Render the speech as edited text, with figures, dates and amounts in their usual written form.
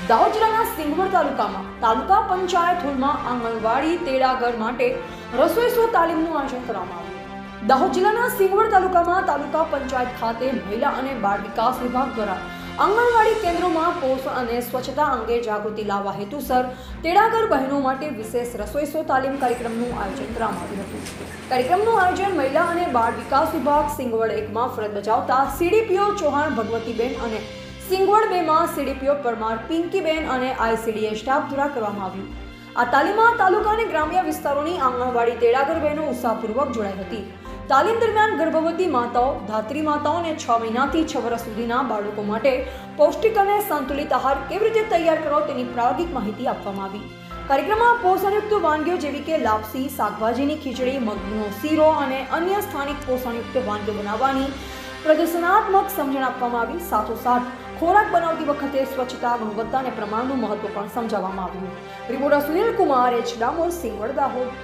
દાહોદ જિલ્લાના સિંગવડ તાલુકામાં તાલુકા પંચાયત હોલમાં આંગણવાડી તેડાગર માટે રસોઈ શો તાલીમનું આયોજન કરવામાં આવ્યું। દાહોદ જિલ્લાના સિંગવડ તાલુકામાં તાલુકા પંચાયત ખાતે મહિલા અને બાળ વિકાસ વિભાગ દ્વારા આંગણવાડી કેન્દ્રોમાં પોષણ અને સ્વચ્છતા અંગે જાગૃતિ લાવવા હેતુસર તેડાગર બહેનો માટે વિશેષ રસોઈ શો તાલીમ કાર્યક્રમનું આયોજન કરવામાં આવ્યું હતું। કાર્યક્રમનું આયોજન મહિલા અને બાળ વિકાસ વિભાગ સિંગવડ 1માં ફરજ બજાવતા સીડીપીઓ ચૌહાણ ભગવતીબેન અને સિંગવડ 2માં સીડીપીઓ પરમાર પિંકીબેન અને આઈસીડીએ સ્ટાફ દ્વારા કરવામાં આવ્યું। આ તાલીમમાં તાલુકા અને ગ્રામ્ય વિસ્તારોની આંગણવાડી તેડાગર બહેનો ઉત્સાહપૂર્વક જોડાઈ હતી। તાલીમ દરમિયાન ગર્ભવતી માતાઓ, ધાત્રી માતાઓ અને 6 મહિનાથી 6 વર્ષ સુધીના બાળકો માટે પૌષ્ટિક અને સંતુલિત આહાર કેવી રીતે તૈયાર કરવો તેની પ્રાયોગિક માહિતી આપવામાં આવી। કાર્યક્રમમાં પોષણયુક્ત વાનગીઓ જેવી કે લાપસી, શાકભાજીની ખીચડી, મગનો શીરો અને અન્ય સ્થાનિક પોષણયુક્ત વાનગીઓ બનાવવાની પ્રદર્શનાત્મક સમજણ આપવામાં આવી। સાથોસાથ ખોરાક બનાવતી વખતે સ્વચ્છતા, ગુણવત્તા અને પ્રમાણનું મહત્વ પણ સમજાવવામાં આવ્યું। Reporter Sunil Kumar, H Damor, Singvad, Dahod.